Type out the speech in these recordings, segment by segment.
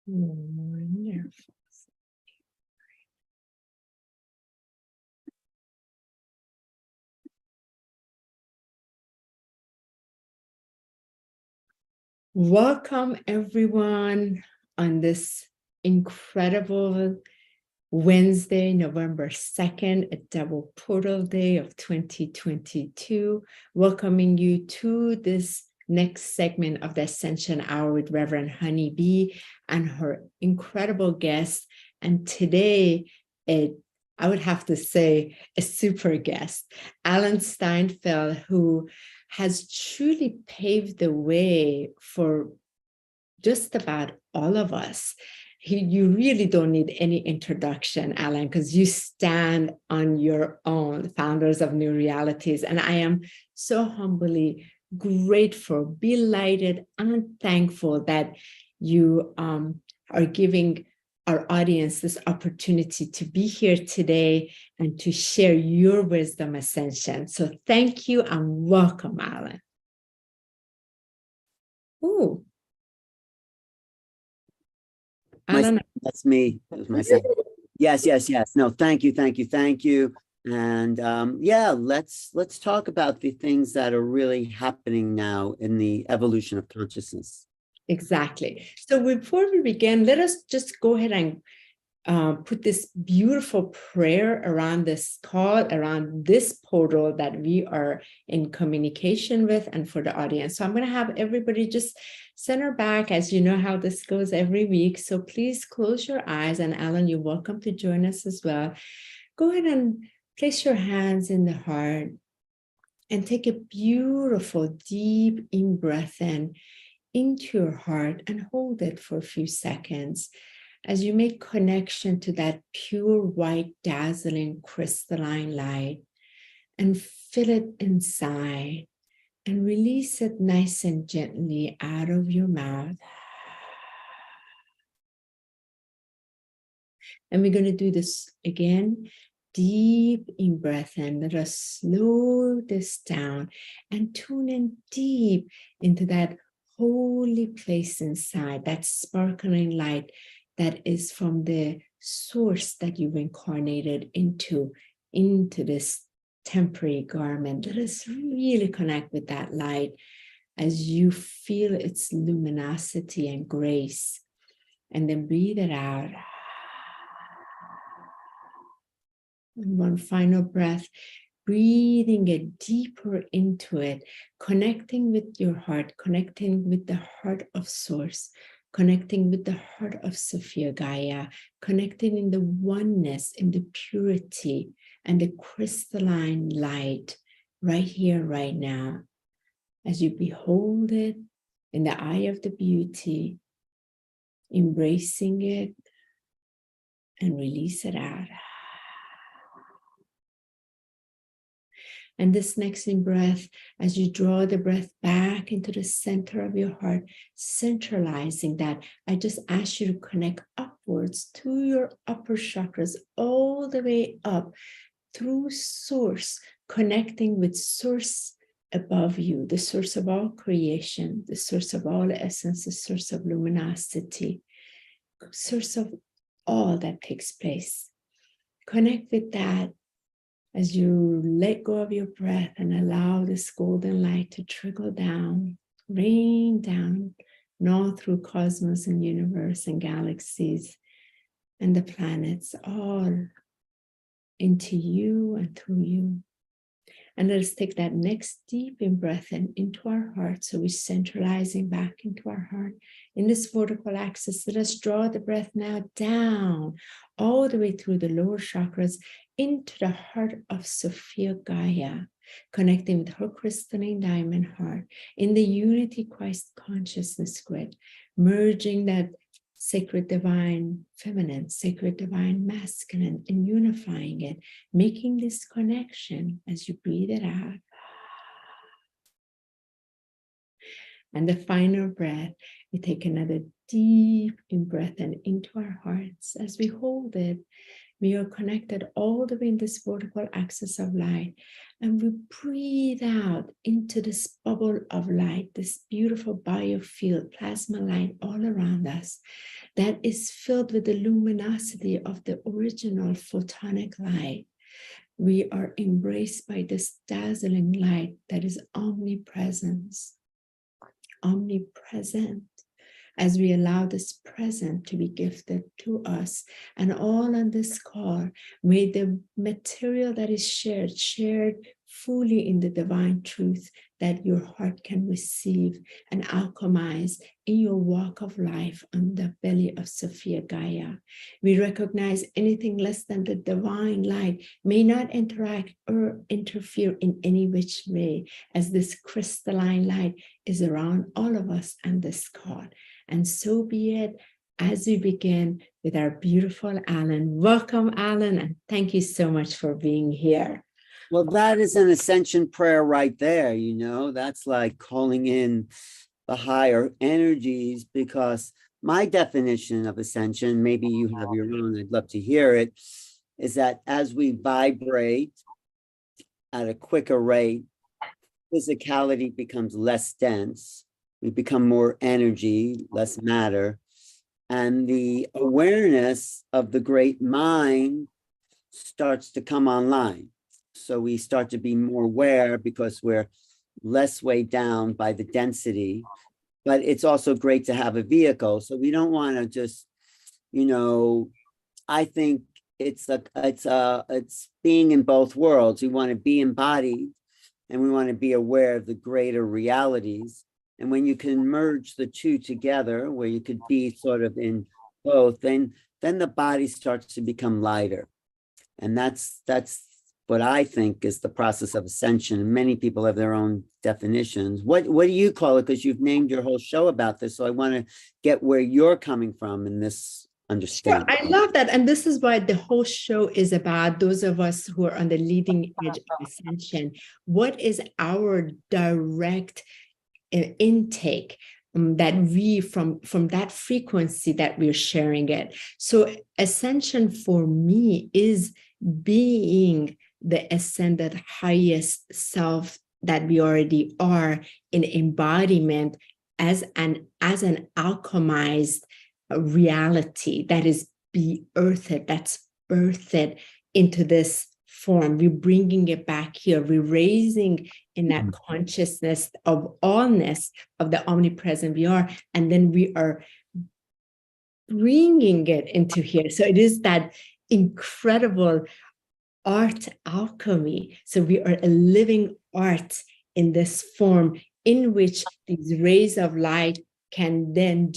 Wonderful. Welcome everyone on this incredible Wednesday, November 2nd, a double portal day of 2022. Welcoming you to this next segment of the Ascension Hour with Rev HoniB and her incredible guest. And today, I would have to say a super guest, Alan Steinfeld, who has truly paved the way for just about all of us. You really don't need any introduction, Alan, because you stand on your own, founders of New Realities. And I am so humbly grateful, delighted, and thankful that you are giving our audience this opportunity to be here today and to share your wisdom ascension. So thank you and welcome, Alan. Ooh. Alan. That's me. That was myself. Yes. No, thank you. And yeah, let's talk about the things that are really happening now in the evolution of consciousness. Exactly. So before we begin, let us just go ahead and put this beautiful prayer around this call, around this portal that we are in communication with, and for the audience. So I'm going to have everybody just center back, as you know how this goes every week. So please close your eyes, and Alan, you're welcome to join us as well. Go ahead and place your hands in the heart and take a beautiful, deep in-breath into your heart and hold it for a few seconds as you make connection to that pure white, dazzling, crystalline light, and fill it inside and release it nice and gently out of your mouth. And we're going to do this again. Deep in breath in. Let us slow this down and tune in deep into that holy place inside, that sparkling light that is from the source that you've incarnated into this temporary garment. Let us really connect with that light as you feel its luminosity and grace. And then breathe it out. And one final breath, breathing it deeper into it, connecting with your heart, connecting with the heart of Source, connecting with the heart of Sophia Gaia, connecting in the oneness, in the purity and the crystalline light right here, right now. As you behold it in the eye of the beauty, embracing it and release it out. And this next in breath, as you draw the breath back into the center of your heart, centralizing that, I just ask you to connect upwards to your upper chakras, all the way up through Source, connecting with Source above you, the source of all creation, the source of all essence, the source of luminosity, source of all that takes place. Connect with that as you let go of your breath and allow this golden light to trickle down, rain down, and all through cosmos and universe and galaxies and the planets, all into you and through you. And let us take that next deep in breath and into our heart. So we're centralizing back into our heart. In this vertical axis, let us draw the breath now down, all the way through the lower chakras, into the heart of Sophia Gaia, connecting with her crystalline diamond heart, in the unity Christ consciousness grid, merging that sacred divine feminine, sacred divine masculine, and unifying it, making this connection as you breathe it out. And the final breath, we take another deep in breath and into our hearts as we hold it. We are connected all the way in this vertical axis of light. And we breathe out into this bubble of light, this beautiful biofield, plasma light all around us that is filled with the luminosity of the original photonic light. We are embraced by this dazzling light that is omnipresent, as we allow this present to be gifted to us. And all on this call, may the material that is shared fully in the divine truth that your heart can receive and alchemize in your walk of life on the belly of Sophia Gaia. We recognize anything less than the divine light may not interact or interfere in any which way, as this crystalline light is around all of us on this call. And so be it, as we begin with our beautiful Alan. Welcome, Alan, and thank you so much for being here. Well, that is an ascension prayer right there, you know, that's like calling in the higher energies, because my definition of ascension, maybe you have your own, I'd love to hear it, is that as we vibrate at a quicker rate, physicality becomes less dense, we become more energy, less matter, and the awareness of the great mind starts to come online. So we start to be more aware because we're less weighed down by the density, but it's also great to have a vehicle. So we don't want to just, you know, I think it's being in both worlds. We want to be embodied and we want to be aware of the greater realities. And when you can merge the two together, where you could be sort of in both, then the body starts to become lighter. And that's what I think is the process of ascension. Many people have their own definitions. What do you call it? Because you've named your whole show about this. So I want to get where you're coming from in this understanding. Sure, I love that. And this is what the whole show is about. Those of us who are on the leading edge of ascension, what is our direct intake that we from that frequency that we're sharing it. So ascension for me is being the ascended highest self that we already are in embodiment as an alchemized reality that is that's birthed into this form. We're bringing it back here. We're raising in that consciousness of allness of the omnipresent we are, and then we are bringing it into here. So it is that incredible art alchemy. So we are a living art in this form in which these rays of light can then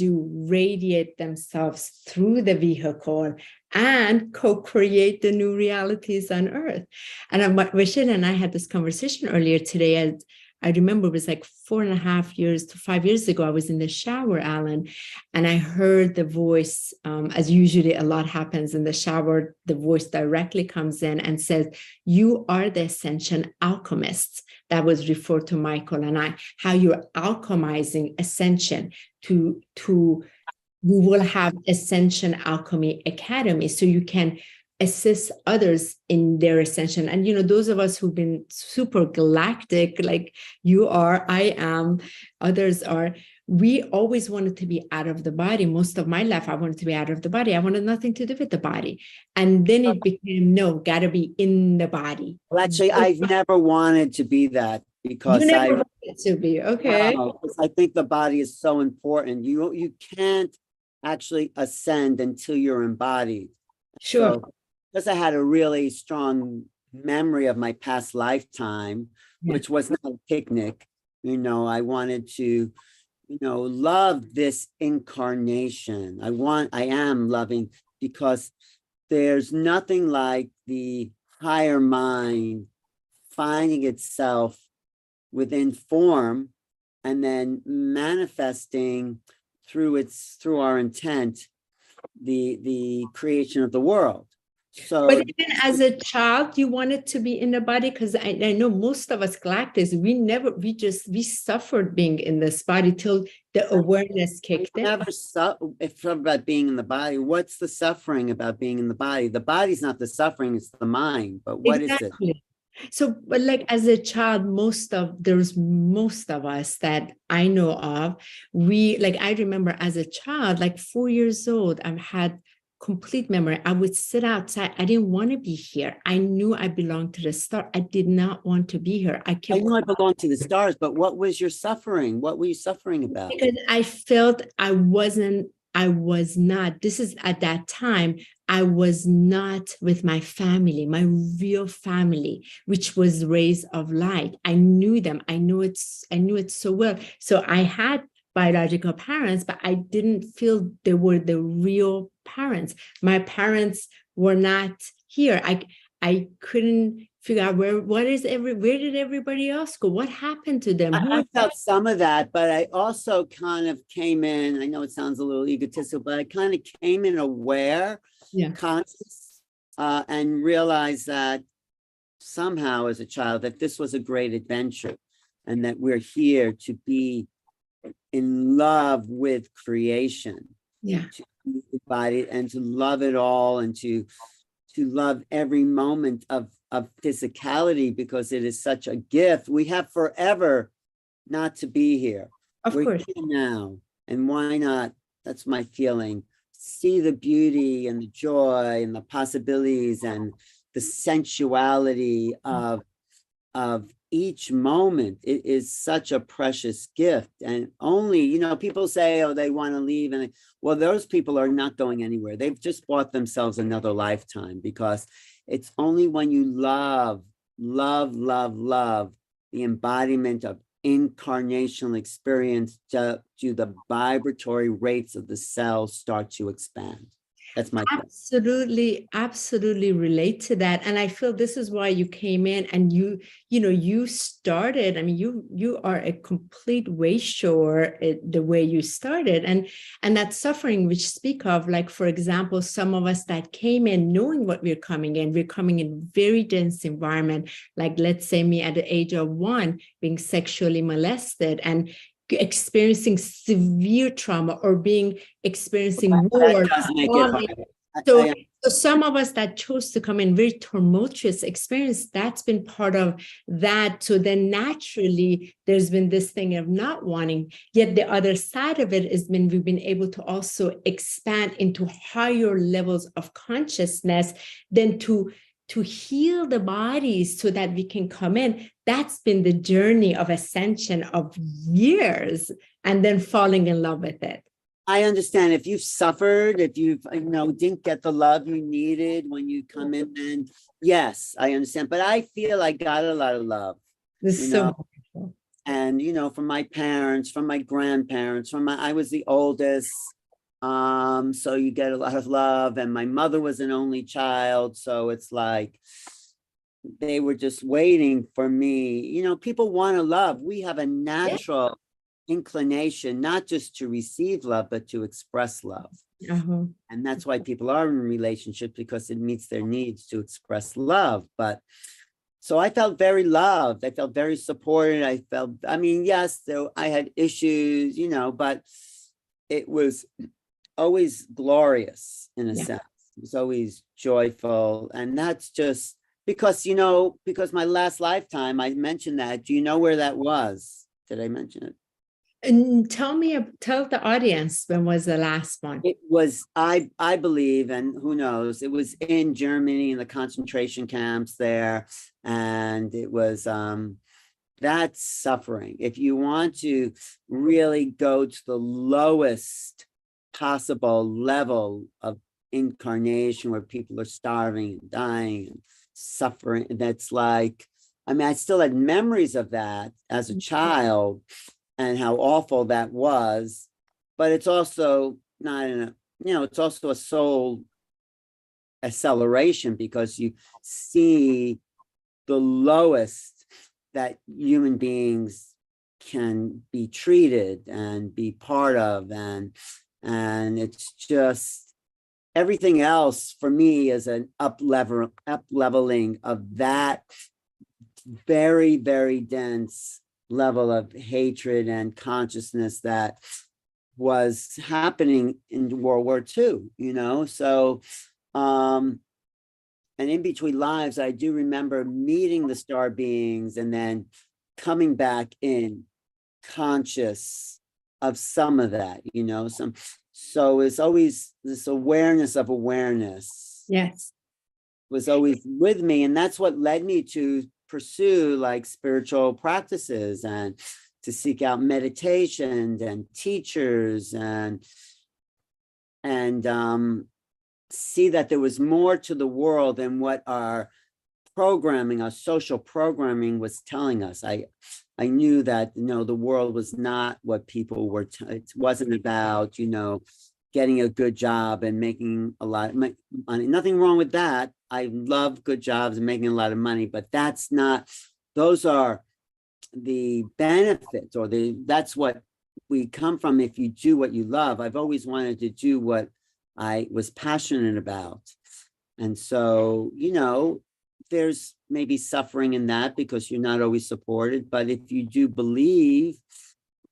radiate themselves through the vehicle and co-create the new realities on earth. And Rashid and I had this conversation earlier today. I remember it was like 4.5 to 5 years ago. I was in the shower, Alan, and I heard the voice, as usually a lot happens in the shower, the voice directly comes in and says, "You are the Ascension alchemists." That was referred to Michael and I, how you're alchemizing ascension to we will have Ascension Alchemy Academy, so you can assist others in their ascension. And, you know, those of us who've been super galactic, like you are, I am, others are, we always wanted to be out of the body. Most of my life, I wanted to be out of the body. I wanted nothing to do with the body. And then it became, no, got to be in the body. Well, actually, I've never wanted to be that, because you never wanted to be, okay. I think the body is so important. You can't actually ascend until you're embodied. Sure. So, because I had a really strong memory of my past lifetime, which was not a picnic, you know, I wanted to, you know, love this incarnation. I am loving, because there's nothing like the higher mind finding itself within form and then manifesting through our intent, the creation of the world. So But even as a child, you wanted to be in the body? Because I know most of us galactics, we suffered being in this body till the awareness kicked in. never if about being in the body, what's the suffering about being in the body? The body's not the suffering, it's the mind. But what is it? Exactly. So, but like as a child, there's most of us that I know of, I remember as a child, like 4 years old, I've had complete memory. I would sit outside. I didn't want to be here. I knew I belonged to the star. I did not want to be here. I knew I belonged to the stars, but what was your suffering? What were you suffering about? Because I felt I was not, this is at that time, I was not with my family, my real family, which was rays of light. I knew them. I knew it so well. So I had biological parents, but I didn't feel they were the real parents. My parents were not here. I couldn't figure out where did everybody else go? What happened to them? I felt some of that, but I also kind of came in, I know it sounds a little egotistical, but I kind of came in aware, conscious, and realized that somehow as a child that this was a great adventure and that we're here to be in love with creation. Yeah. To be embodied and to love it all and to love every moment of physicality, because it is such a gift. We have forever not to be here. We're here now. And why not? That's my feeling. See the beauty and the joy and the possibilities and the sensuality of each moment. It is such a precious gift. And only, people say, oh, they want to leave. And well, those people are not going anywhere. They've just bought themselves another lifetime, because it's only when you love the embodiment of incarnational experience do the vibratory rates of the cells start to expand. That's my absolutely relate to that. And I feel this is why you came in and you started. I mean, you are a complete way sure the way you started, and that suffering which speak of, like, for example, some of us that came in knowing what we're coming in very dense environment, like let's say me at the age of 1 being sexually molested and experiencing severe trauma or experiencing war. So some of us that chose to come in very tumultuous experience, that's been part of that. So then naturally there's been this thing of not wanting, yet the other side of it has been we've been able to also expand into higher levels of consciousness than to heal the bodies so that we can come in. That's been the journey of ascension of years, and then falling in love with it. I understand. If you've suffered, if you've, didn't get the love you needed when you come in, then yes, I understand. But I feel I got a lot of love. This is so wonderful. And, from my parents, from my grandparents, I was the oldest. So you get a lot of love, and my mother was an only child. So it's like, they were just waiting for me. People want to love. We have a natural inclination, not just to receive love, but to express love. And that's why people are in relationships, because it meets their needs to express love. But so I felt very loved. I felt very supported. Yes, I had issues, but it was always glorious in a sense. It was always joyful. And that's just because, because my last lifetime, I mentioned that. Do you know where that was? Did I mention it? And tell the audience, when was the last one? It was, I believe, and who knows, it was in Germany, in the concentration camps there. And it was, that's suffering. If you want to really go to the lowest possible level of incarnation, where people are starving and dying and suffering, that's like, I still had memories of that as a child and how awful that was, but it's also not it's also a soul acceleration, because you see the lowest that human beings can be treated and be part of, and it's just, everything else for me is an up leveling of that very, very dense level of hatred and consciousness that was happening in World War II, you know? So, and in between lives, I do remember meeting the star beings and then coming back in conscious of some of that, you know? So it's always this awareness of awareness. Yes. Was always with me. And that's what led me to pursue like spiritual practices and to seek out meditation and teachers and see that there was more to the world than what our programming, our social programming was telling us. I knew that, you know, the world was not what people were, it wasn't about, you know, getting a good job and making a lot of money. Nothing wrong with that. I love good jobs and making a lot of money, but that's not, those are the benefits, or that's what we come from if you do what you love. I've always wanted to do what I was passionate about. And so, you know, there's maybe suffering in that because you're not always supported, but if you do believe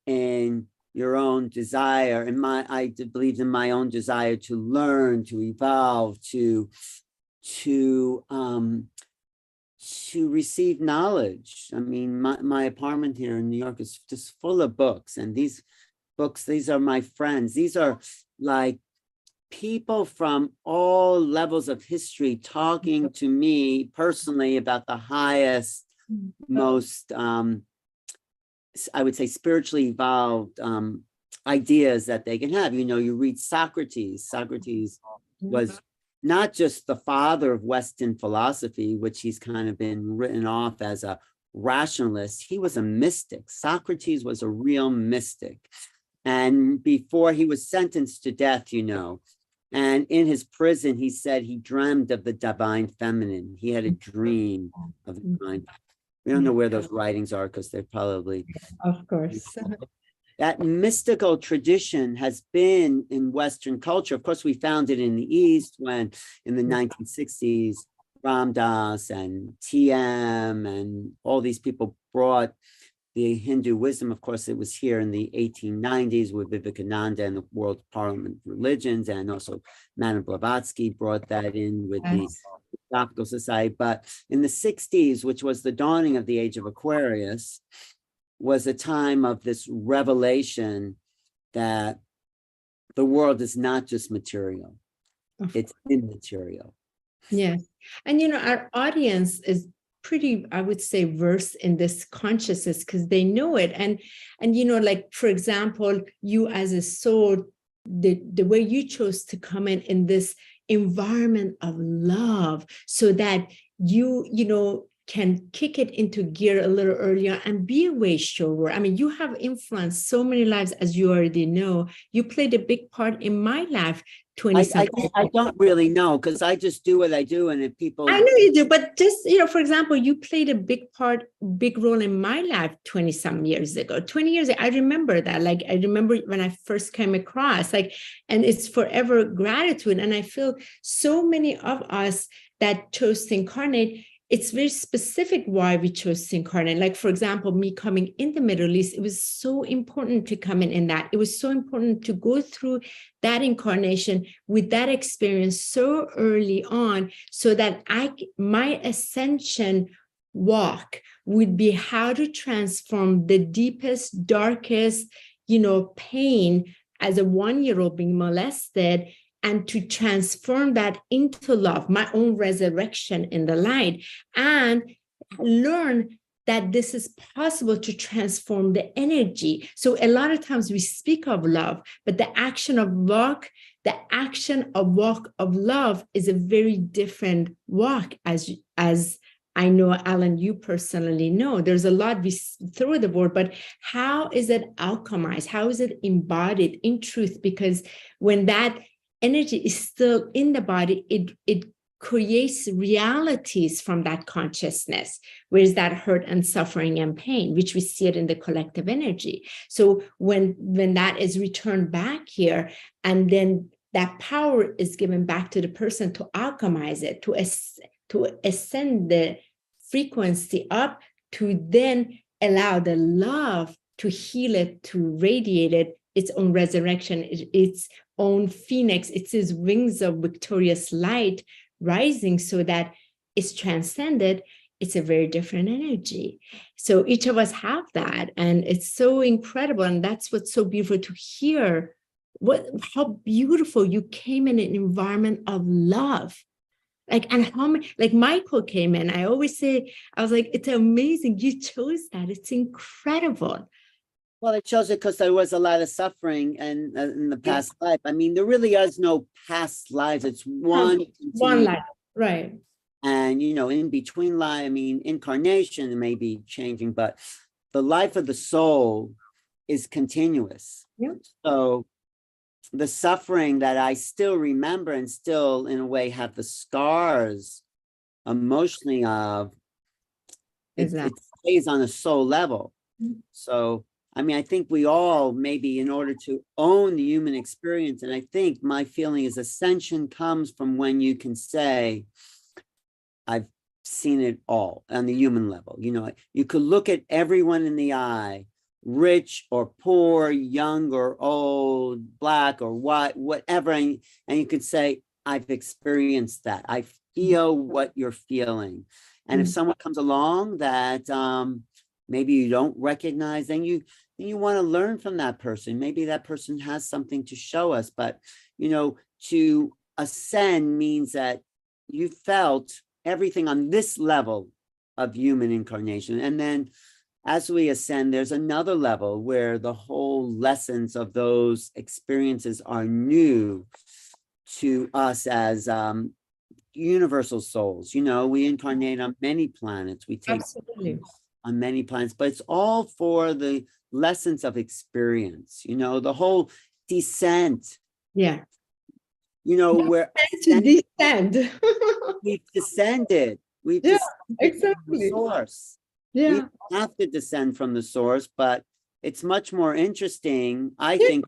in your own desire, and I believed in my own desire to learn, to evolve, to receive knowledge. I mean, my apartment here in New York is just full of books, and these books, these are my friends. These are like people from all levels of history talking to me personally about the highest, most, I would say, spiritually evolved ideas that they can have. You know, you read Socrates. Socrates was not just the father of Western philosophy, which he's kind of been written off as a rationalist. He was a mystic. Socrates was a real mystic. And before he was sentenced to death, you know, and in his prison, he said he dreamed of the divine feminine. He had a dream of the divine. We don't know where those writings are because they're probably. Of course. That mystical tradition has been in Western culture. Of course, we found it in the East when in the 1960s, Ram Dass and TM and all these people brought the Hindu wisdom. Of course, it was here in the 1890s with Vivekananda and the World Parliament of Religions, and also Madame Blavatsky brought that in with the Philosophical Society. But in the 60s, which was the dawning of the age of Aquarius, was a time of this revelation that the world is not just material, it's immaterial. Yes. And, you know, our audience is pretty, I would say, versed in this consciousness because they know it. And, you know, like, for example, you as a soul, the way you chose to come in this environment of love so that you know, can kick it into gear a little earlier and be a way shower. I mean, you have influenced so many lives, as you already know. You played a big part in my life. I don't really know because I just do what I do, and if people. I know you do, but just, you know, for example, you played a big role in my life 20-some years ago. 20 years ago, I remember that. Like, I remember when I first came across, like, and it's forever gratitude. And I feel so many of us that chose to incarnate, it's very specific why we chose to incarnate. Like, for example, me coming in the Middle East, it was so important to come in that. It was so important to go through that incarnation with that experience so early on, so that my ascension walk would be how to transform the deepest, darkest, you know, pain as a 1-year-old being molested, and to transform that into love, my own resurrection in the light, and learn that this is possible to transform the energy. So a lot of times we speak of love, but the action of walk of love is a very different walk, as I know, Alan, you personally know. There's a lot we throw the word, but how is it alchemized? How is it embodied in truth? Because when that energy is still in the body, it creates realities from that consciousness, whereas that hurt and suffering and pain, which we see it in the collective energy. So when that is returned back here, and then that power is given back to the person to alchemize it, to ascend the frequency up, to then allow the love to heal it, to radiate it, its own resurrection, its own phoenix, it's its wings of victorious light rising so that it's transcended. It's a very different energy. So each of us have that, and it's so incredible. And that's what's so beautiful to hear. How beautiful you came in an environment of love. And how many, like Michael came in. I always say, I was like, it's amazing. You chose that. It's incredible. Well, it shows it because there was a lot of suffering and in the past life. I mean, there really is no past lives. It's one life, right? And, you know, in between life, I mean, incarnation may be changing, but the life of the soul is continuous. Yeah. So the suffering that I still remember and still, in a way, have the scars emotionally of, it stays on a soul level. Mm-hmm. So, I mean, I think we all, maybe in order to own the human experience, and I think my feeling is ascension comes from when you can say, I've seen it all on the human level. You know, you could look at everyone in the eye, rich or poor, young or old, black or white, whatever. And you could say, I've experienced that. I feel what you're feeling. And if someone comes along that maybe you don't recognize, then you want to learn from that person. Maybe that person has something to show us. But, you know, to ascend means that you felt everything on this level of human incarnation. And then as we ascend, there's another level where the whole lessons of those experiences are new to us as universal souls. You know, we incarnate on many planets. We take on many planets, but it's all for the lessons of experience. You know, the whole descent. Yeah. You know, we're to descend. We've descended. We've descended from the source. Yeah. We have to descend from the source, but it's much more interesting, I think,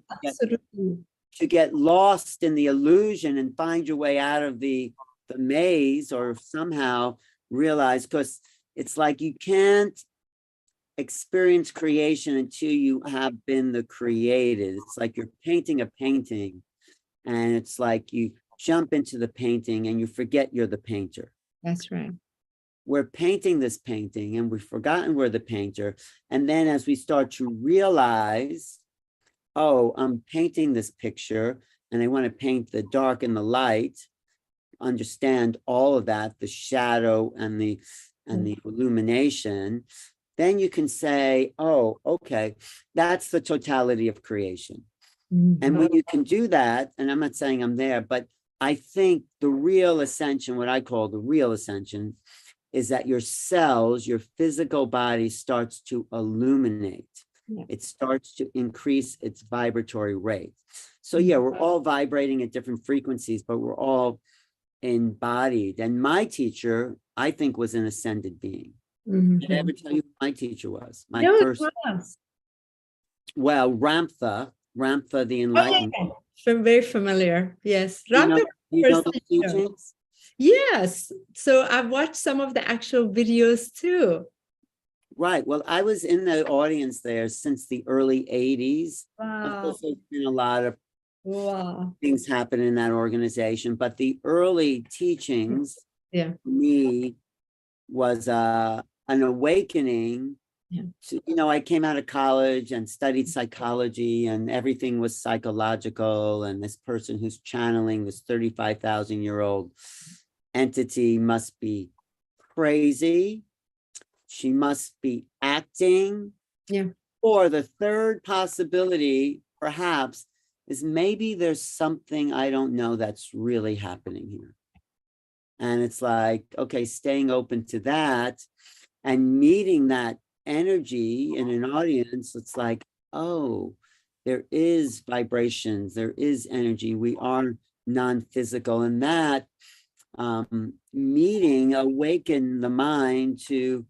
to get lost in the illusion and find your way out of the maze, or somehow realize, because it's like you can't experience creation until you have been the created. It's like you're painting a painting, and it's like you jump into the painting and you forget you're the painter. That's right. We're painting this painting and we've forgotten we're the painter. And then as we start to realize, oh, I'm painting this picture and I want to paint the dark and the light, understand all of that, the shadow and the illumination, then you can say, oh, okay, that's the totality of creation. And when you can do that, and I'm not saying I'm there, but I think the real ascension, what I call the real ascension, is that your cells, your physical body starts to illuminate. Yeah. It starts to increase its vibratory rate. So yeah, we're all vibrating at different frequencies, but we're all embodied. And my teacher, I think, was an ascended being. Did I ever tell you who my teacher was? My first. Well, Ramtha the Enlightened. Oh, yeah. Very familiar. Yes. You know the teachings? Yes. So I've watched some of the actual videos too. Right. Well, I was in the audience there since the early 80s. Wow. Of course, there's been a lot of things happen in that organization, but the early teachings for me was an awakening. Yeah. So, you know, I came out of college and studied psychology, and everything was psychological. And this person who's channeling this 35,000-year-old entity must be crazy. She must be acting. Yeah. Or the third possibility, perhaps, is maybe there's something I don't know that's really happening here. And it's like, okay, staying open to that and meeting that energy in an audience. It's like, oh, there is vibrations, there is energy. We are non-physical, and that meeting awakened the mind to,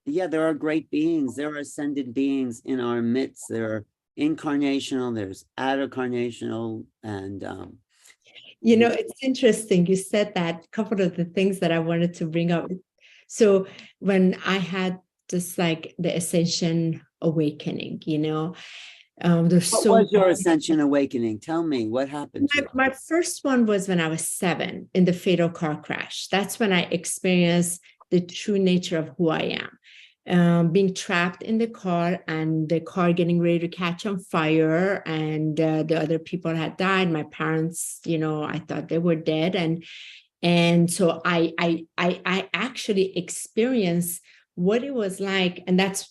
yeah, there are great beings, there are ascended beings in our midst. There are incarnational, there's out-of-carnational, and it's interesting. You said that. A couple of the things that I wanted to bring up. So when I had just like the Ascension awakening, there's what so was your Ascension awakening? Tell me what happened to you. My first one was when I was 7 in the fatal car crash. That's when I experienced the true nature of who I am. Being trapped in the car and the car getting ready to catch on fire, and the other people had died. My parents, I thought they were dead, and so I actually experienced what it was like, and that's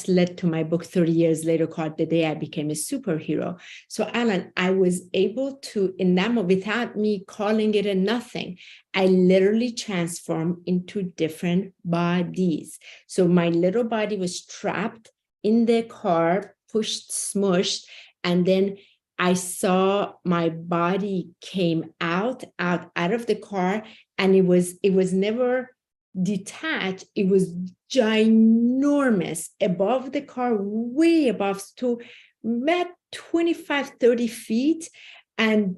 led to my book 30 years later called The Day I Became a Superhero. So Alan, I was able to, in that moment, without me calling it a nothing, I literally transformed into different bodies. So my little body was trapped in the car, pushed, smushed, and then I saw my body came out of the car, and it was never detached. It was ginormous above the car, way above, to about 25, 30 feet, and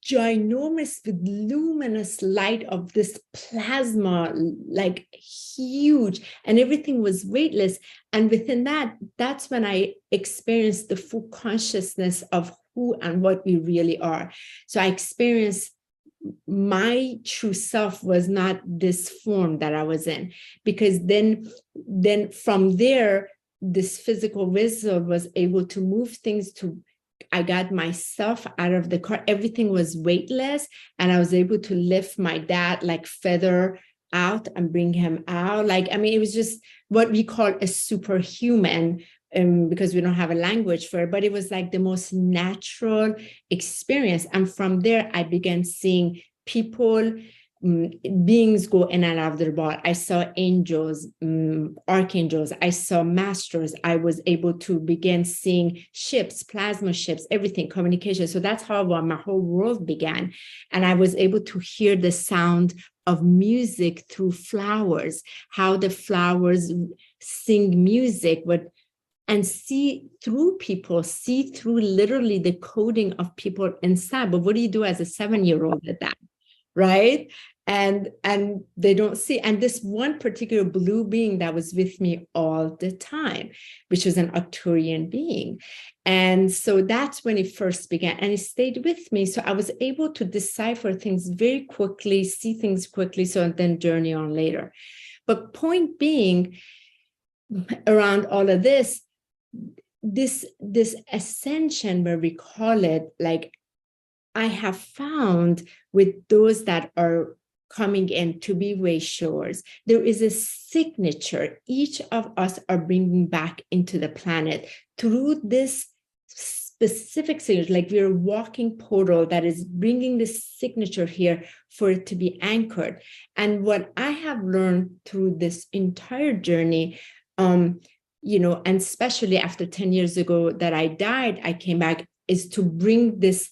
ginormous with luminous light of this plasma, like huge, and everything was weightless. And within that's when I experienced the full consciousness of who and what we really are. So I experienced my true self was not this form that I was in, because then from there, this physical vessel was able to move things to, I got myself out of the car. Everything was weightless, and I was able to lift my dad like feather out and bring him out. It was just what we call a superhuman, because we don't have a language for it, but it was like the most natural experience. And from there, I began seeing people, beings go in and out of their body. I saw angels, archangels. I saw masters. I was able to begin seeing ships, plasma ships, everything, communication. So that's how my whole world began. And I was able to hear the sound of music through flowers, how the flowers sing music, and see through people, see through literally the coding of people inside. But what do you do as a 7-year-old at that, right? And they don't see. And this one particular blue being that was with me all the time, which was an Arcturian being. And so that's when it first began, and it stayed with me. So I was able to decipher things very quickly, see things quickly, so then journey on later. But point being, around all of this ascension, where we call it, like, I have found with those that are coming in to be way shores, there is a signature each of us are bringing back into the planet through this specific signature, like we're a walking portal that is bringing this signature here for it to be anchored. And what I have learned through this entire journey, and especially after 10 years ago that I died, I came back, is to bring this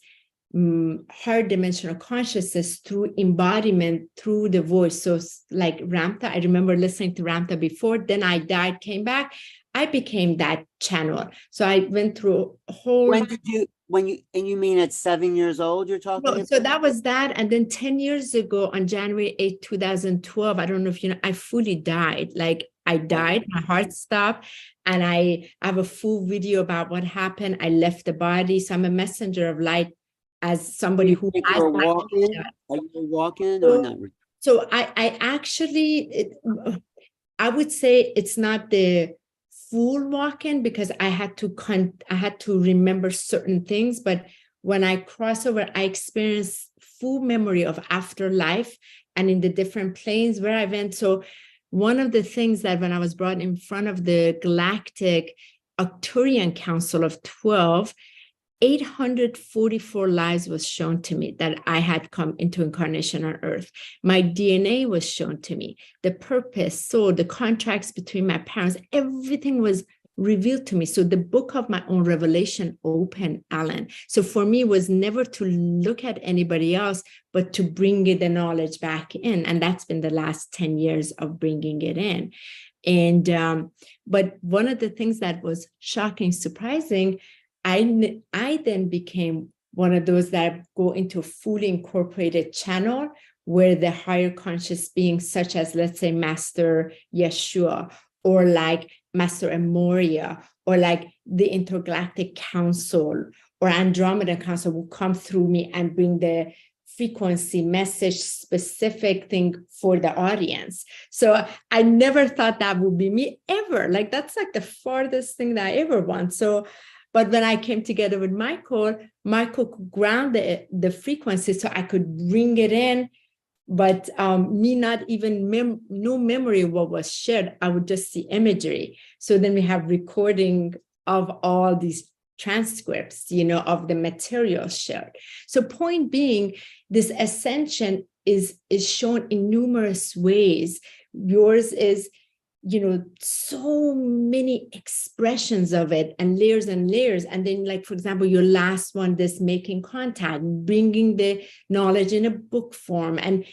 higher dimensional consciousness through embodiment, through the voice. So like Ramtha, I remember listening to Ramtha before, then I died, came back, I became that channel. So I went through a whole... You mean at 7 years old you're talking about? So that was that. And then 10 years ago on January 8, 2012, I don't know if you know, I fully died. Like I died, my heart stopped, and I have a full video about what happened. I left the body. So I'm a messenger of light, as somebody who has... Are you walking or not? So I actually, I would say it's not the full walk-in, because I had to remember certain things. But when I cross over, I experience full memory of afterlife and in the different planes where I went. So one of the things that when I was brought in front of the Galactic Arcturian Council of 12, 844 lives was shown to me that I had come into incarnation on Earth. My DNA was shown to me. The purpose, soul, the contracts between my parents, everything was revealed to me. So the book of my own revelation opened, Alan. So for me, it was never to look at anybody else, but to bring the knowledge back in. And that's been the last 10 years of bringing it in. And, but one of the things that was shocking, surprising, I then became one of those that go into a fully incorporated channel where the higher conscious beings, such as, let's say, Master Yeshua, or like Master El-Morya, or like the Intergalactic Council or Andromeda Council, will come through me and bring the frequency message specific thing for the audience. So I never thought that would be me ever. Like, that's like the farthest thing that I ever want. So, but when I came together with Michael could ground the frequency so I could bring it in. But me not even no memory of what was shared, I would just see imagery. So then we have recording of all these transcripts, of the material shared. So point being, this ascension is shown in numerous ways. Yours is, so many expressions of it and layers and layers. And then, like, for example, your last one, this making contact, bringing the knowledge in a book form and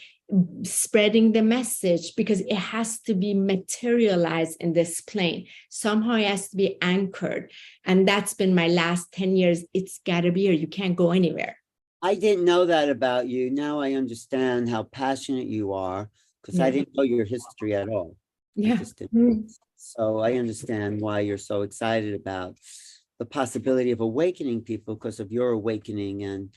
spreading the message, because it has to be materialized in this plane. Somehow it has to be anchored. And that's been my last 10 years. It's got to be here. You can't go anywhere. I didn't know that about you. Now I understand how passionate you are, because I didn't know your history at all. Yeah. So I understand why you're so excited about the possibility of awakening people, because of your awakening and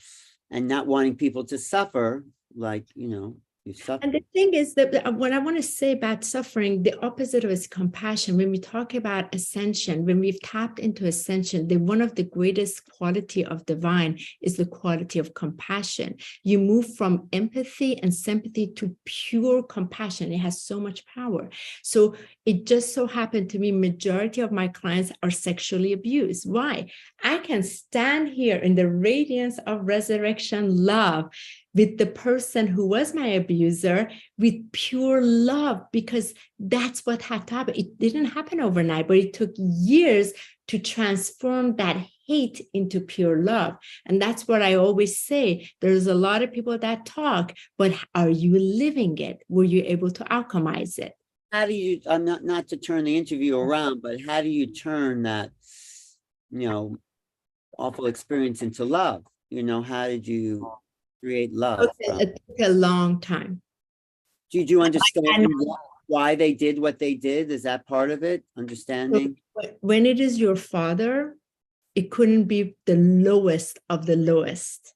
not wanting people to suffer, like, you suffer. And the thing is that what I want to say about suffering, the opposite of it is compassion. When we talk about ascension, when we've tapped into ascension, one of the greatest quality of divine is the quality of compassion. You move from empathy and sympathy to pure compassion. It has so much power. So it just so happened to me, majority of my clients are sexually abused. Why? I can stand here in the radiance of resurrection love with the person who was my abuser with pure love, because that's what had to happen. It didn't happen overnight, but it took years to transform that hate into pure love. And that's what I always say. There's a lot of people that talk, but are you living it? Were you able to alchemize it? How do you, I'm not to turn the interview around, but how do you turn that, awful experience into love? How did you create love? It took a long time. Did you understand why they did what they did? Is that part of it? Understanding? When it is your father, it couldn't be the lowest of the lowest.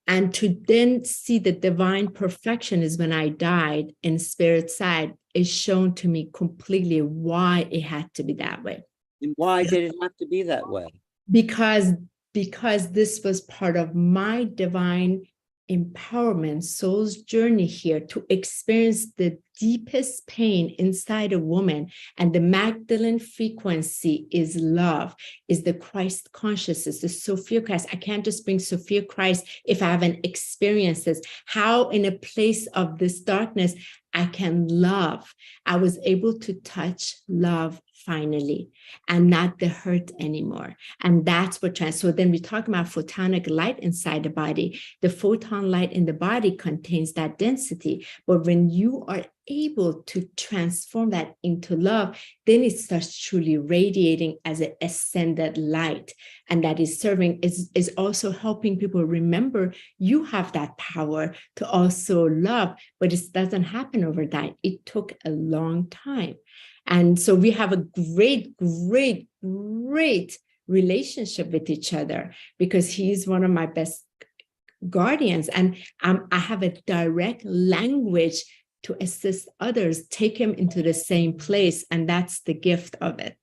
And to then see the divine perfection is when I died in spirit side, is shown to me completely why it had to be that way. And why did it have to be that way? Because this was part of my divine empowerment, soul's journey here to experience the deepest pain inside a woman. And the Magdalene frequency is love, is the Christ consciousness, the SophiaKryst. I can't just bring SophiaKryst if I haven't experienced this. How in a place of this darkness, I can love. I was able to touch love finally, and not the hurt anymore. And that's what so then we talk about photonic light inside the body. The photon light in the body contains that density. But when you are able to transform that into love, then it starts truly radiating as an ascended light. And that is serving, is also helping people remember you have that power to also love, but it doesn't happen overnight. It took a long time. And so we have a great, great, great relationship with each other, because he's one of my best guardians. And I have a direct language to assist others, take him into the same place. And that's the gift of it.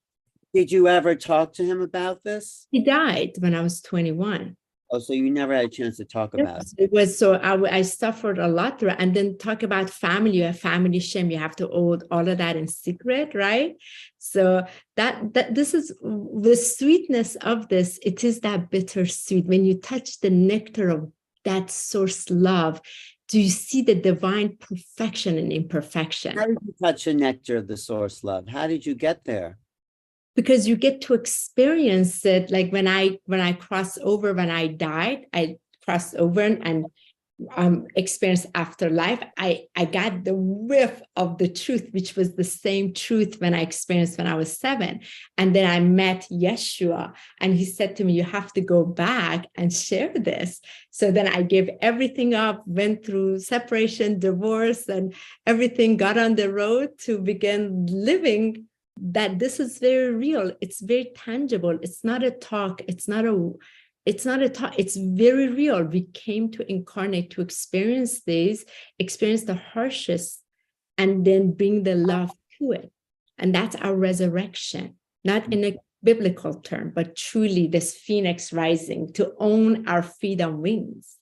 Did you ever talk to him about this? He died when I was 21. Oh, so you never had a chance to talk about it. It was so I suffered a lot through, and then talk about family, you have family shame, you have to hold all of that in secret, right? So that this is the sweetness of this. It is that bittersweet. When you touch the nectar of that source love, do you see the divine perfection and imperfection? How did you touch the nectar of the source love? How did you get there? Because you get to experience it. Like when I crossed over, when I died, I crossed over and experienced afterlife, I got the whiff of the truth, which was the same truth when I experienced when I was 7. And then I met Yeshua, and he said to me, you have to go back and share this. So then I gave everything up, went through separation, divorce, and everything, got on the road to begin living that this is very real. It's very tangible. It's not a talk. It's not a talk. It's very real. We came to incarnate to experience the harshest, and then bring the love to it. And that's our resurrection, not in a biblical term, but truly this phoenix rising to own our freedom wings,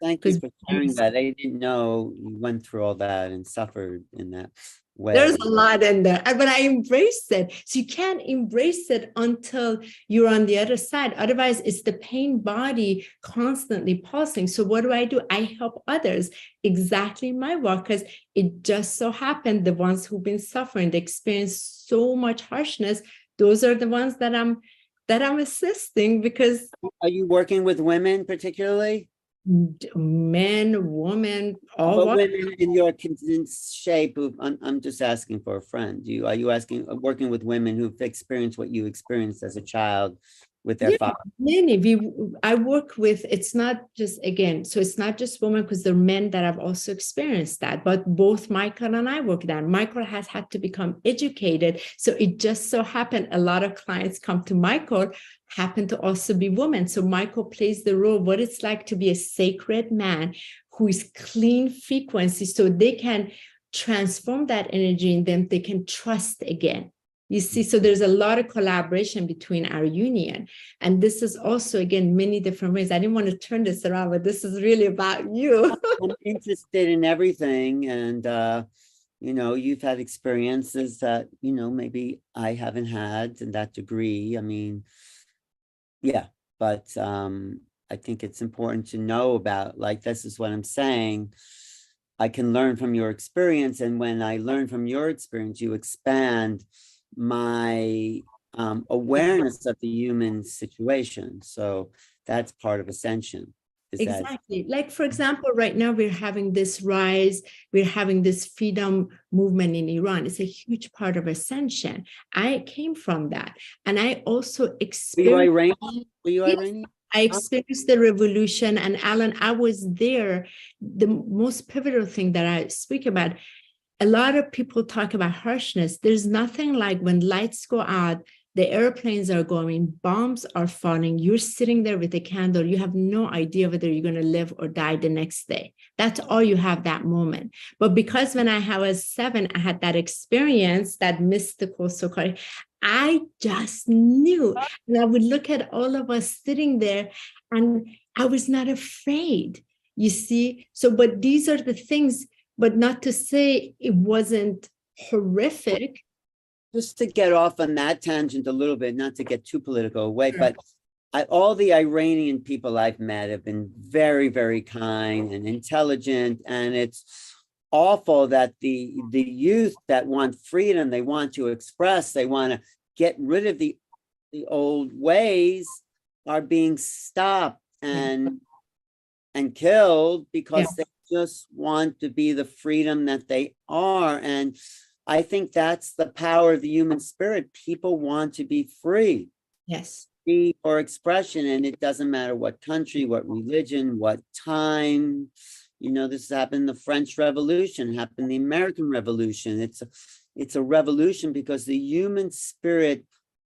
Thank you for sharing that. I didn't know you went through all that and suffered in that way. There's a lot in there, but I embraced it. So you can't embrace it until you're on the other side. Otherwise, it's the pain body constantly pulsing. So what do? I help others exactly in my work, because it just so happened the ones who've been suffering, they experience so much harshness. Those are the ones that I'm assisting. Because are you working with women particularly? Men, women, all women in your shape of, I'm just asking for a friend. Are you working with women who've experienced what you experienced as a child with their father? Many. I work with, it's not just, again, so it's not just women, because there are men that have also experienced that, but both Michael and I work that. Michael has had to become educated. So it just so happened a lot of clients come to Michael happen to also be women. So Michael plays the role, what it's like to be a sacred man who is clean frequency, so they can transform that energy in them. They can trust again. You see, so there's a lot of collaboration between our union. And this is also, again, many different ways. I didn't want to turn this around, but this is really about you. I'm interested in everything. And, you've had experiences that, maybe I haven't had to that degree. I mean, yeah, but I think it's important to know about, like, this is what I'm saying. I can learn from your experience. And when I learn from your experience, you expand my awareness of the human situation. So that's part of Ascension. Exactly. Like, for example, right now we're having this rise, we're having this freedom movement in Iran. It's a huge part of Ascension. I came from that. And I also experienced— Were you Iranian? I experienced the revolution. And Alan, I was there. The most pivotal thing that I speak about, a lot of people talk about harshness. There's nothing like when lights go out, the airplanes are going, bombs are falling, you're sitting there with a candle, you have no idea whether you're going to live or die the next day. That's all you have that moment. But because when I was 7, I had that experience, that mystical so-called, I just knew. And I would look at all of us sitting there, and I was not afraid, you see? So, but these are the things, but not to say it wasn't horrific. Just to get off on that tangent a little bit, not to get too political away, but all the Iranian people I've met have been very, very kind and intelligent. And it's awful that the youth that want freedom, they want to express, they want to get rid of the old ways, are being stopped and killed because they just want to be the freedom that they are. And I think that's the power of the human spirit. People want to be free. Yes. Free for expression. And it doesn't matter what country, what religion, what time. This happened in the French Revolution, happened in the American Revolution. It's a revolution because the human spirit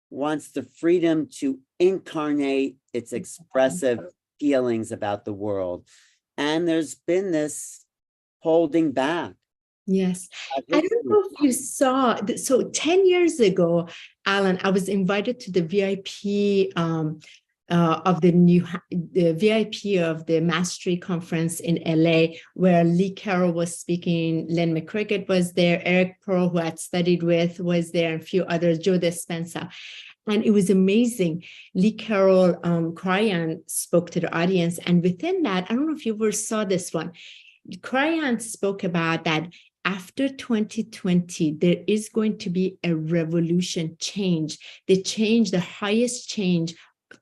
wants the freedom to incarnate its expressive feelings about the world. And there's been this holding back. Yes. I don't know if you saw, so 10 years ago, Alan, I was invited to the VIP of the VIP of the Mastery Conference in LA, where Lee Carroll was speaking, Len McCricket was there, Eric Pearl, who I had studied with, was there, and a few others, Joe Dispenza. And it was amazing. Lee Carroll, Cryan spoke to the audience. And within that, I don't know if you ever saw this one, Cryan spoke about that after 2020, there is going to be a revolution change. The highest change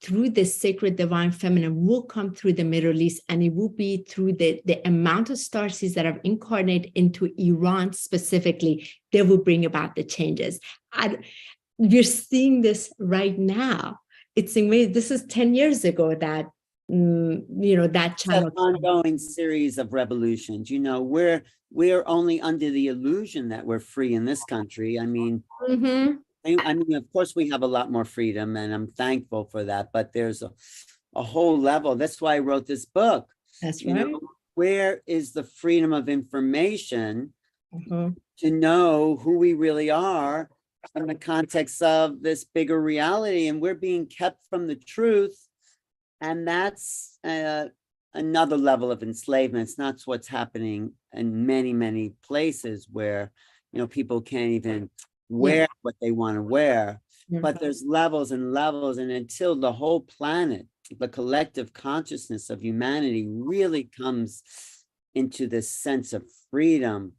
through the sacred divine feminine will come through the Middle East, and it will be through the amount of starseeds that have incarnated into Iran specifically, they will bring about the changes. We're seeing this right now. It's amazing. This is 10 years ago that that channel. It's an ongoing series of revolutions. We're only under the illusion that we're free in this country. I mean, of course, we have a lot more freedom, and I'm thankful for that. But there's a whole level. That's why I wrote this book. That's right. Where is the freedom of information to know who we really are in the context of this bigger reality? And we're being kept from the truth. And that's another level of enslavement. It's not what's happening in many, many places where, people can't even wear what they want to wear. But there's levels and levels. And until the whole planet, the collective consciousness of humanity really comes into this sense of freedom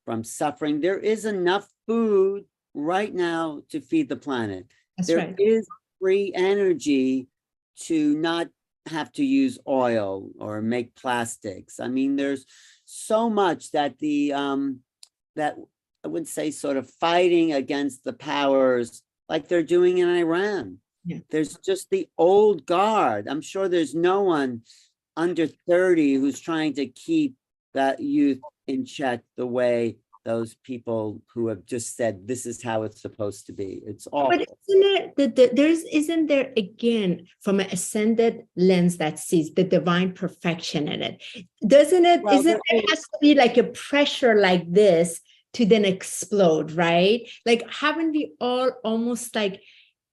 from suffering, there is enough food right now to feed the planet. There is free energy to not have to use oil or make plastics. I mean, there's so much that that I would say sort of fighting against the powers like they're doing in Iran. There's just the old guard. I'm sure there's no one under 30 who's trying to keep that youth in check the way those people who have just said this is how it's supposed to be. It's awful. But isn't there again, from an ascended lens that sees the divine perfection in it? Doesn't it? Well, isn't there has to be like a pressure like this to then explode, right? Like, haven't we all almost like,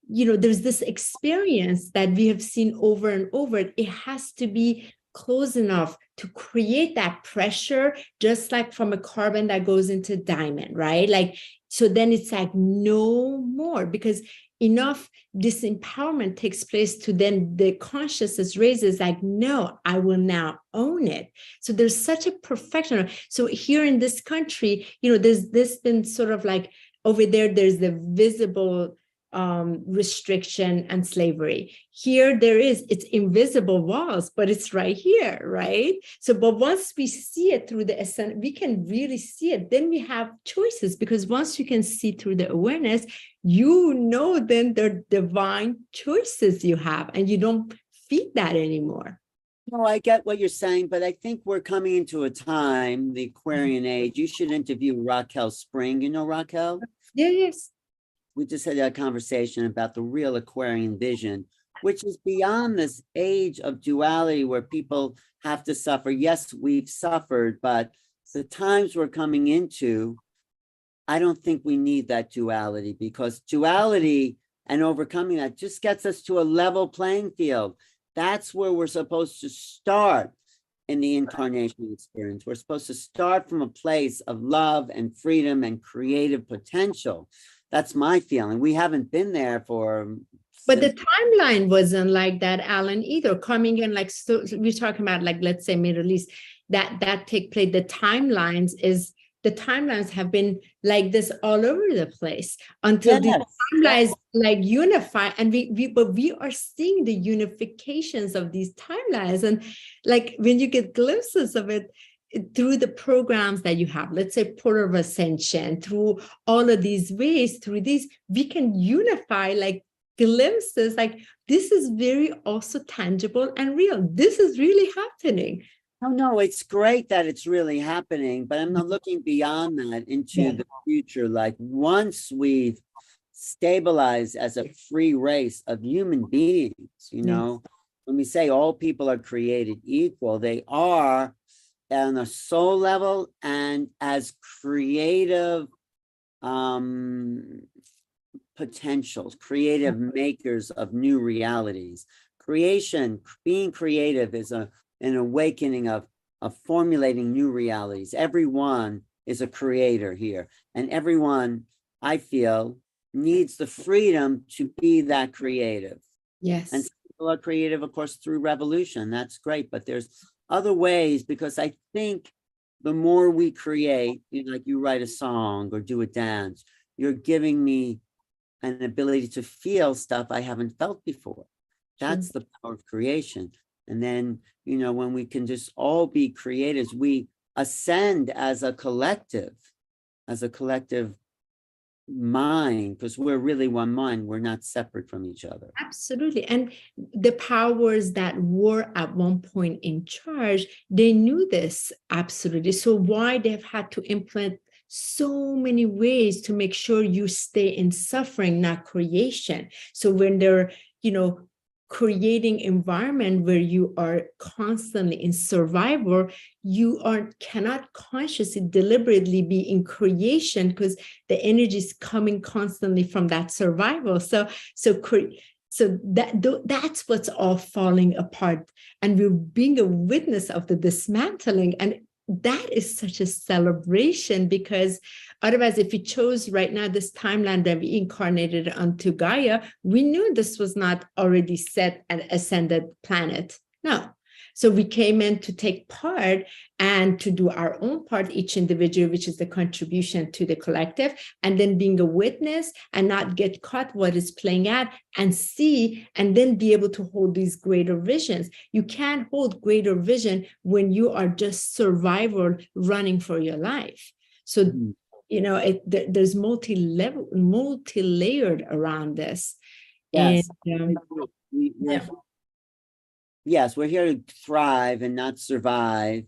there's this experience that we have seen over and over. It has to be close enough to create that pressure, just like from a carbon that goes into diamond, right? Like, so then it's like no more, because enough disempowerment takes place to then the consciousness raises like, no, I will now own it. So there's such a perfection. So here in this country, there's this been sort of like over there, there's the visible restriction and slavery. Here it's invisible walls, but it's right here, right? So, but once we see it through the essence, we can really see it. Then we have choices, because once you can see through the awareness, then the divine choices you have, and you don't feed that anymore. No, I get what you're saying, but I think we're coming into a time, the Aquarian age. You should interview Raquel Spring. You know Raquel? Yes. We just had a conversation about the real Aquarian vision, which is beyond this age of duality where people have to suffer. Yes, we've suffered, but the times we're coming into, I don't think we need that duality, because duality and overcoming that just gets us to a level playing field. That's where we're supposed to start in the incarnation experience. We're supposed to start from a place of love and freedom and creative potential. That's my feeling. We haven't been there for. But the timeline wasn't like that, Alan, either. Coming in like, so we're talking about like, let's say Middle East, that take place. The timelines have been like this all over the place until the timelines like unify, and but we are seeing the unifications of these timelines, and like when you get glimpses of it through the programs that you have, let's say Portal of Ascension, through all of these ways, through these, we can unify like glimpses, like this is very also tangible and real. This is really happening. Oh, no, it's great that it's really happening, but I'm not looking beyond that into the future. Like once we've stabilized as a free race of human beings, when we say all people are created equal, they are on a soul level and as creative potentials, creative makers of new realities. Creation, being creative is an awakening of formulating new realities. Everyone is a creator here, and everyone, I feel, needs the freedom to be that creative. Yes. And people are creative, of course, through revolution. That's great, but there's other ways, because I think the more we create, like you write a song or do a dance, you're giving me an ability to feel stuff I haven't felt before. That's the power of creation. And then, you know, when we can just all be creators, we ascend as a collective mind, because we're really one mind. We're not separate from each other. Absolutely. And the powers that were at one point in charge, they knew this absolutely. So why they've had to implement so many ways to make sure you stay in suffering, not creation. So when they're, you know, creating environment where you are constantly in survival, you cannot consciously, deliberately be in creation because the energy is coming constantly from that survival. So that's what's all falling apart, and we're being a witness of the dismantling. And that is such a celebration, because otherwise, if we chose right now this timeline that we incarnated onto Gaia, we knew this was not already set and ascended planet. No. So we came in to take part and to do our own part, each individual, which is the contribution to the collective, and then being a witness and not get caught what is playing out and see, and then be able to hold these greater visions. You can't hold greater vision when you are just survival running for your life. So, you know, there's multi-layered around this. Yes. And, yes, we're here to thrive and not survive.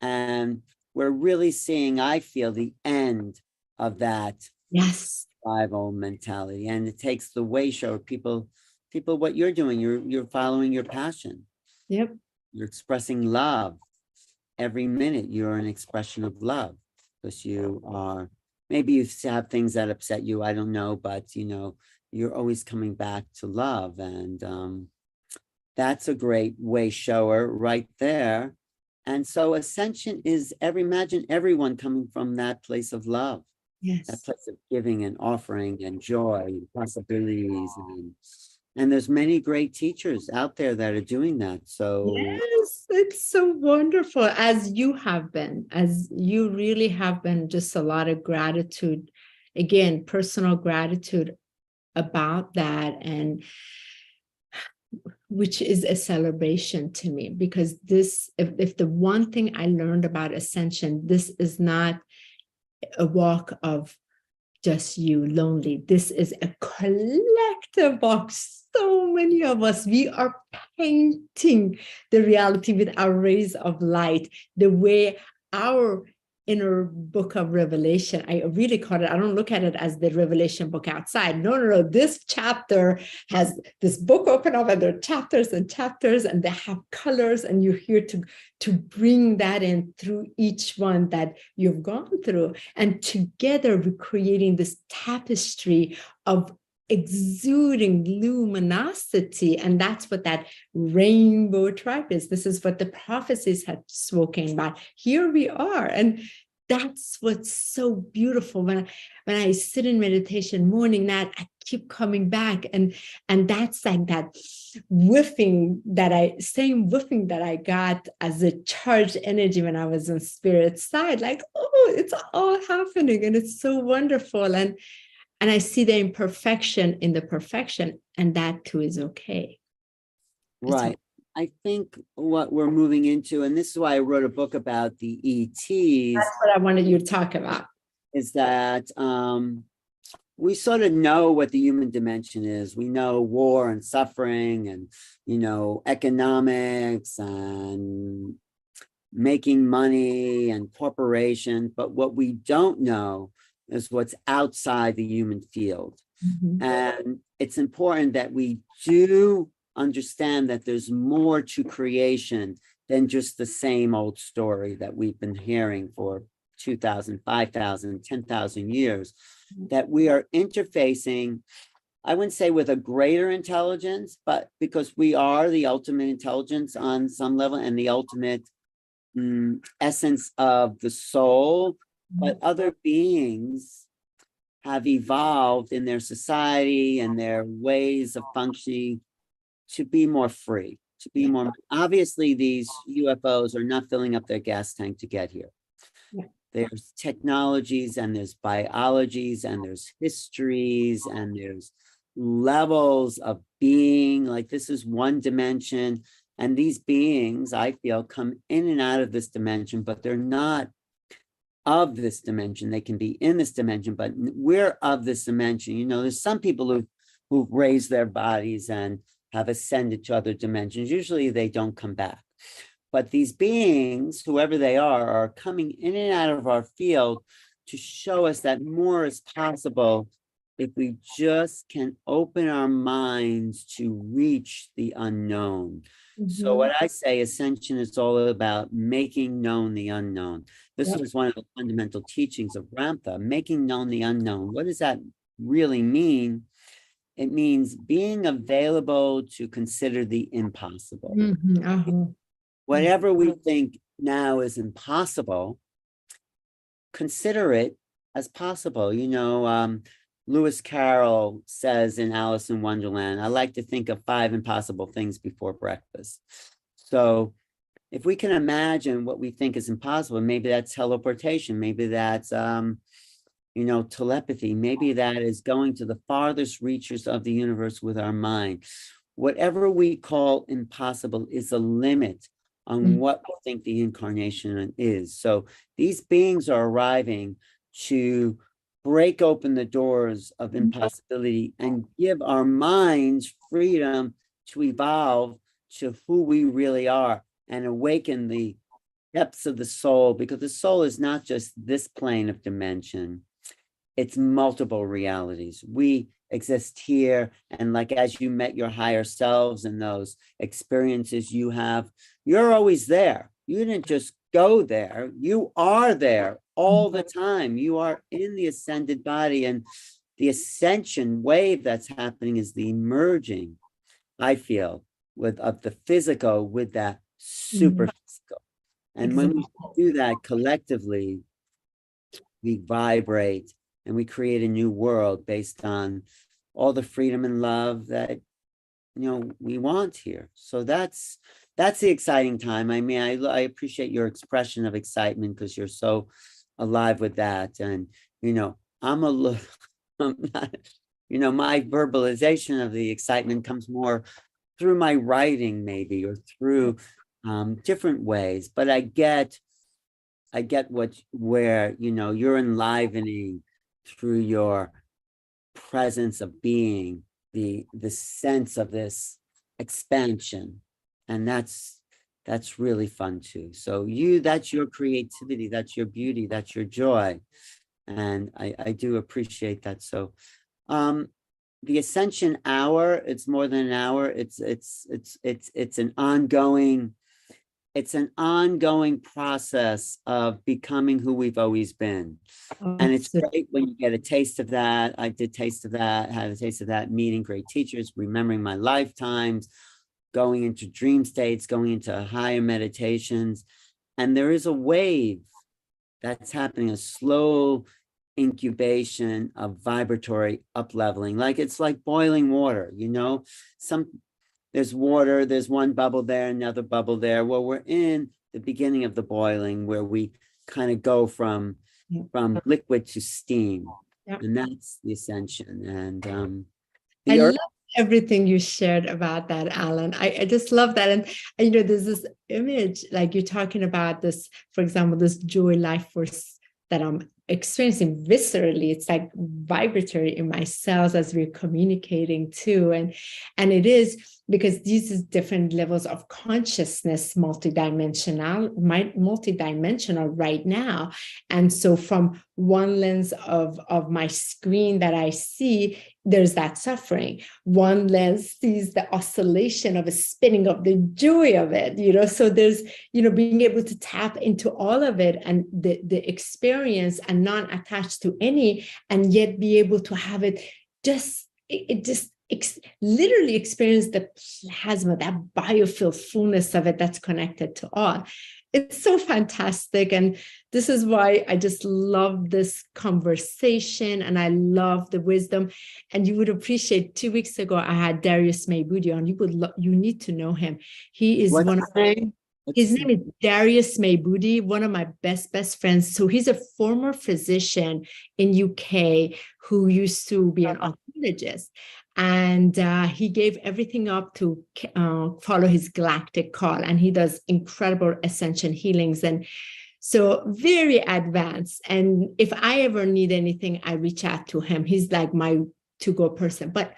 And we're really seeing, I feel, the end of that survival mentality. And it takes the way show people what you're doing. You're following your passion. Yep. You're expressing love. Every minute you're an expression of love, because you are, maybe you have things that upset you, I don't know, but you know, you're always coming back to love. And that's a great way shower right there. And so Ascension is imagine everyone coming from that place of love. Yes. That place of giving and offering and joy and possibilities. And there's many great teachers out there that are doing that. So yes, it's so wonderful, as you really have been. Just a lot of gratitude, again, personal gratitude about that, and which is a celebration to me, because this, if the one thing I learned about Ascension, this is not a walk of just you lonely. This is a collective walk. So many of us, we are painting the reality with our rays of light, the way our inner book of Revelation, I really call it, I don't look at it as the Revelation book outside. No. This chapter has this book open up, and there are chapters and chapters, and they have colors, and you're here to bring that in through each one that you've gone through. And together we're creating this tapestry of exuding luminosity. And that's what that rainbow tribe is. This is what the prophecies had spoken about. Here we are. And that's what's so beautiful. When I sit in meditation morning, night, I keep coming back. And that's like that same whiffing that I got as a charged energy when I was on spirit side. Like, oh, it's all happening. And it's so wonderful. And I see the imperfection in the perfection, and that too is okay. Right. I think what we're moving into, and this is why I wrote a book about the ETs. That's what I wanted you to talk about. Is that we sort of know what the human dimension is. We know war and suffering and, you know, economics and making money and corporations. But what we don't know is what's outside the human field. Mm-hmm. And it's important that we do understand that there's more to creation than just the same old story that we've been hearing for 2,000, 5,000, 10,000 years, that we are interfacing, I wouldn't say with a greater intelligence, but because we are the ultimate intelligence on some level and the ultimate essence of the soul. But other beings have evolved in their society and their ways of functioning to be more free, to be more. Obviously, these UFOs are not filling up their gas tank to get here. Yeah. There's technologies and there's biologies and there's histories and there's levels of being being, like this is one dimension. And these beings, I feel, come in and out of this dimension, but they're not of this dimension. They can be in this dimension, but we're of this dimension. You know, there's some people who've raised their bodies and have ascended to other dimensions. Usually they don't come back. But these beings, whoever they are coming in and out of our field to show us that more is possible if we just can open our minds to reach the unknown. So what I say, Ascension is all about making known the unknown. This was one of the fundamental teachings of Ramtha, making known the unknown. What does that really mean? It means being available to consider the impossible. Whatever we think now is impossible, consider it as possible. You know, Lewis Carroll says in Alice in Wonderland, I like to think of 5 impossible things before breakfast. So if we can imagine what we think is impossible, maybe that's teleportation, maybe that's, you know, telepathy, maybe that is going to the farthest reaches of the universe with our mind. Whatever we call impossible is a limit on what we think the incarnation is. So these beings are arriving to break open the doors of impossibility and give our minds freedom to evolve to who we really are and awaken the depths of the soul, because the soul is not just this plane of dimension, it's multiple realities. We exist here, and like as you met your higher selves and those experiences you have, you're always there. You didn't just go there, you are there all the time. You are in the ascended body, and the ascension wave that's happening is the merging, I feel, of the physical with that super physical. And when we do that collectively, we vibrate and we create a new world based on all the freedom and love that, you know, we want here. So that's the exciting time. I mean, I appreciate your expression of excitement because you're so alive with that. And, you know, I'm not, you know, my verbalization of the excitement comes more through my writing maybe, or through different ways, but I get where, you know, you're enlivening through your presence of being, the sense of this expansion. And that's really fun too. So that's your creativity, that's your beauty, that's your joy. And I do appreciate that. So the Ascension hour, it's more than an hour. It's an ongoing process of becoming who we've always been. And it's great when you get a taste of that. I did taste of that, had a taste of that, meeting great teachers, remembering my lifetimes, going into dream states, going into higher meditations. And there is a wave that's happening, a slow incubation of vibratory up-leveling. Like it's like boiling water, you know? There's water, there's one bubble there, another bubble there. Well, we're in the beginning of the boiling where we kind of go from liquid to steam. And that's the ascension. And I love everything you shared about that, Alan. I just love that. And you know, there's this image, like you're talking about this, for example, this joy life force that I'm experiencing viscerally. It's like vibratory in my cells as we're communicating too. And it is because these is different levels of consciousness, multidimensional right now. And so from one lens of my screen that I see, there's that suffering. One lens sees the oscillation of a spinning of the joy of it, you know, so there's, you know, being able to tap into all of it and the experience and not attached to any, and yet be able to have it literally experience the plasma, that biofield fullness of it that's connected to all. It's so fantastic. And this is why I just love this conversation and I love the wisdom. And you would appreciate 2 weeks ago, I had Darius Maybudi on. You need to know him. He is his name is Darius Maybudi, one of my best friends. So he's a former physician in UK who used to be an oncologist. And he gave everything up to follow his galactic call. And he does incredible ascension healings. And so very advanced. And if I ever need anything, I reach out to him. He's like my to-go person. But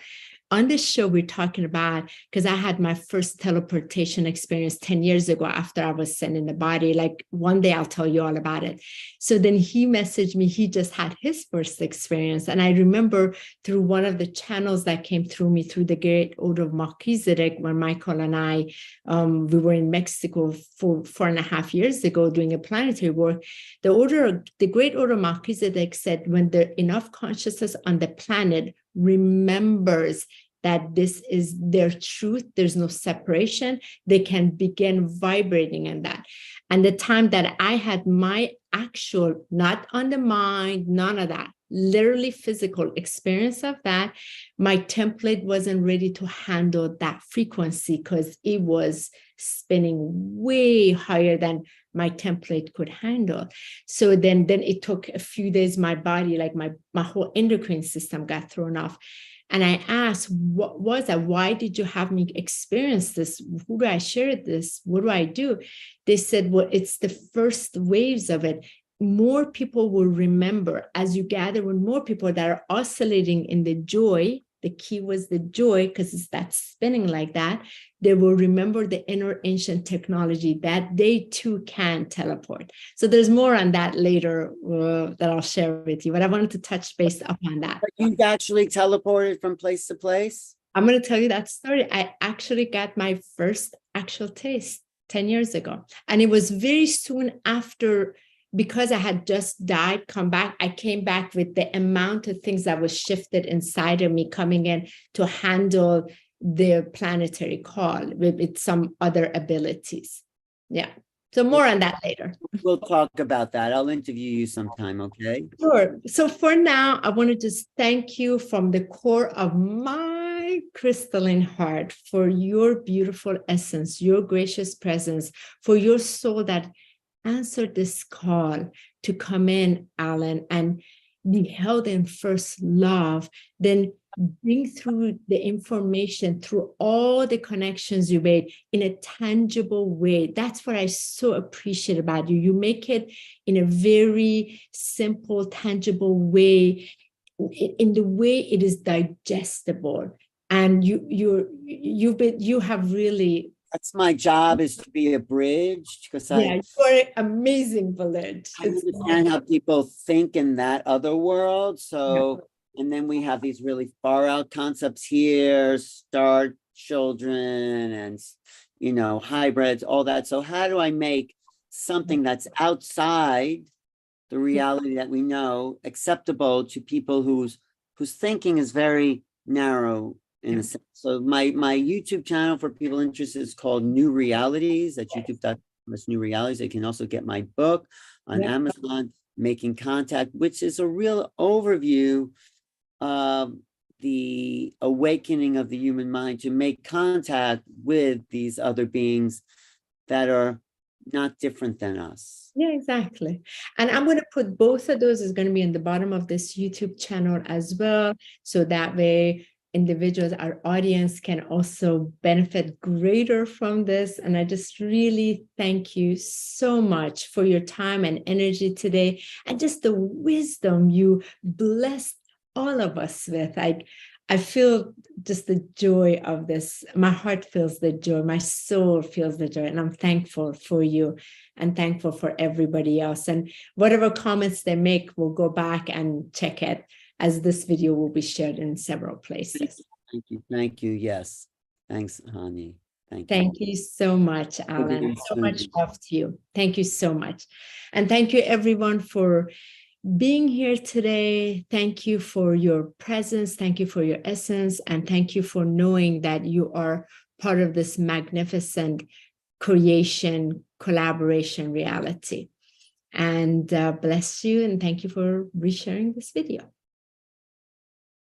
on this show, we're talking about, because I had my first teleportation experience 10 years ago after I was sent in the body. Like one day I'll tell you all about it. So then he messaged me. He just had his first experience. And I remember through one of the channels that came through me through the Great Order of Melchizedek, when Michael and I, we were in Mexico for 4.5 years ago doing a planetary work. The Great Order of Melchizedek said, when there enough consciousness on the planet remembers that this is their truth, there's no separation, they can begin vibrating in that. And the time that I had my actual, not on the mind, none of that, literally physical experience of that, my template wasn't ready to handle that frequency because it was spinning way higher than my template could handle. So then it took a few days, my body, like my whole endocrine system got thrown off. And I asked, what was that? Why did you have me experience this? Who do I share this? What do I do? They said, well, it's the first waves of it. More people will remember as you gather with more people that are oscillating in the joy. The key was the joy, because it's that spinning like that. They will remember the inner ancient technology that they too can teleport. So there's more on that later that I'll share with you, but I wanted to touch base upon that. But you've actually teleported from place to place? I'm going to tell you that story. I actually got my first actual taste 10 years ago. And it was very soon after, because I had just died, come back, I came back with the amount of things that was shifted inside of me coming in to handle the planetary call with some other abilities. Yeah. So more on that later. We'll talk about that. I'll interview you sometime, okay? Sure. So for now, I want to just thank you from the core of my crystalline heart for your beautiful essence, your gracious presence, for your soul that answered this call to come in, Alan, and be held in first love, then bring through the information through all the connections you made in a tangible way. That's what I so appreciate about you. You make it in a very simple, tangible way, in the way it is digestible. And you have really. That's my job, is to be a bridge, because you're an amazing village. I understand how people think in that other world. So, and then we have these really far out concepts here, star children and, you know, hybrids, all that. So how do I make something that's outside the reality that we know acceptable to people whose thinking is very narrow? In a sense. So my YouTube channel for people interested is called New Realities at youtube.com/New Realities. They can also get my book on Amazon, Making Contact, which is a real overview of the awakening of the human mind to make contact with these other beings that are not different than us. Yeah, exactly. And I'm going to put both of those is going to be in the bottom of this YouTube channel as well. So that way individuals, our audience, can also benefit greater from this. And I just really thank you so much for your time and energy today, and just the wisdom you blessed all of us with. I feel just the joy of this. My heart feels the joy. My soul feels the joy. And I'm thankful for you and thankful for everybody else. And whatever comments they make, we'll go back and check it, as this video will be shared in several places. Thank you. Thank you. Yes. Thanks, Hani. Thank you so much, Alan. So much love to you. Thank you so much. And thank you, everyone, for being here today. Thank you for your presence. Thank you for your essence. And thank you for knowing that you are part of this magnificent creation, collaboration reality. And bless you. And thank you for resharing this video.